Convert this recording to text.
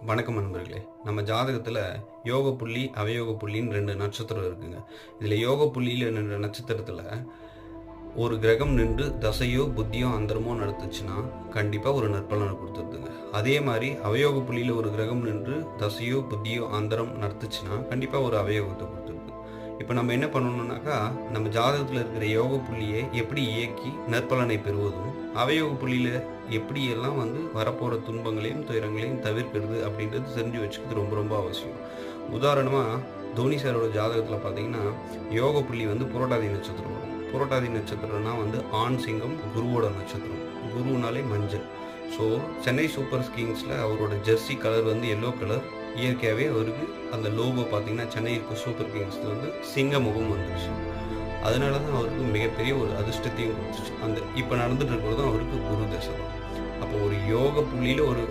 வணக்கம் நண்பர்களே. நம்ம ஜாதகத்துல யோக புள்ளி, அவயோக புள்ளின்னு 2 நட்சத்திரம் இருக்குங்க. இதுல யோக புள்ளியில நின்ற நட்சத்திரத்துல ஒரு கிரகம் நின்று தசையோ, புத்தியோ, அந்தரமோ நடத்துச்சுன்னா, கண்டிப்பா ஒரு நற்பலன குடுத்துருதுங்க. அதே மாரி அவயோக புள்ளியில ஒரு கிரகம் நின்று தசையோ, புத்தியோ, அந்தரம் நடத்துச்சுன்னா, கண்டிப்பா ஒரு அவயோகத்த குடுத்துருது. இப்ப நம்ம என்ன பண்ணணும்னாக்கா, நம்ம ஜாதகத்துல இருக்கிற யோக புள்ளிய எப்படி இயக்கி நற்பலனை பெறுவதும், அவயோக புள்ளியில எப்படியெல்லாம் வரப்போற துன்பங்களையும், துயரங்களையும் தவிர்க்கிறது அப்படின்றது தெரிஞ்சு வச்சுக்கிறது ரொம்ப ரொம்ப அவசியம். உதாரணமா, தோனி சாரோட ஜாதகத்துல பார்த்தீங்கன்னா, யோக புள்ளி புரட்டாதி நட்சத்திரம் வரும். புரட்டாதி நட்சத்திரம்னா ஆண் சிங்கம், குருவோட நட்சத்திரம். குருனாலே மஞ்சள். ஸோ, சென்னை சூப்பர் கிங்ஸ்ல அவரோட ஜெர்சி கலர் எல்லோ கலர். இயற்கையாகவே அவருக்கு அந்த லோகோ பார்த்தீங்கன்னா, சென்னை சூப்பர் கிங்ஸ்ல சிங்க முகம் வந்துருச்சு. அதனால தான் அவருக்கு மிகப்பெரிய ஒரு அதிர்ஷ்டத்தையும் கொடுத்துச்சு. இப்போ நடந்துட்டு இருக்கிறதும் அவருக்கு குரு தசை தான். அப்போ ஒரு யோக புள்ளியில ஒரு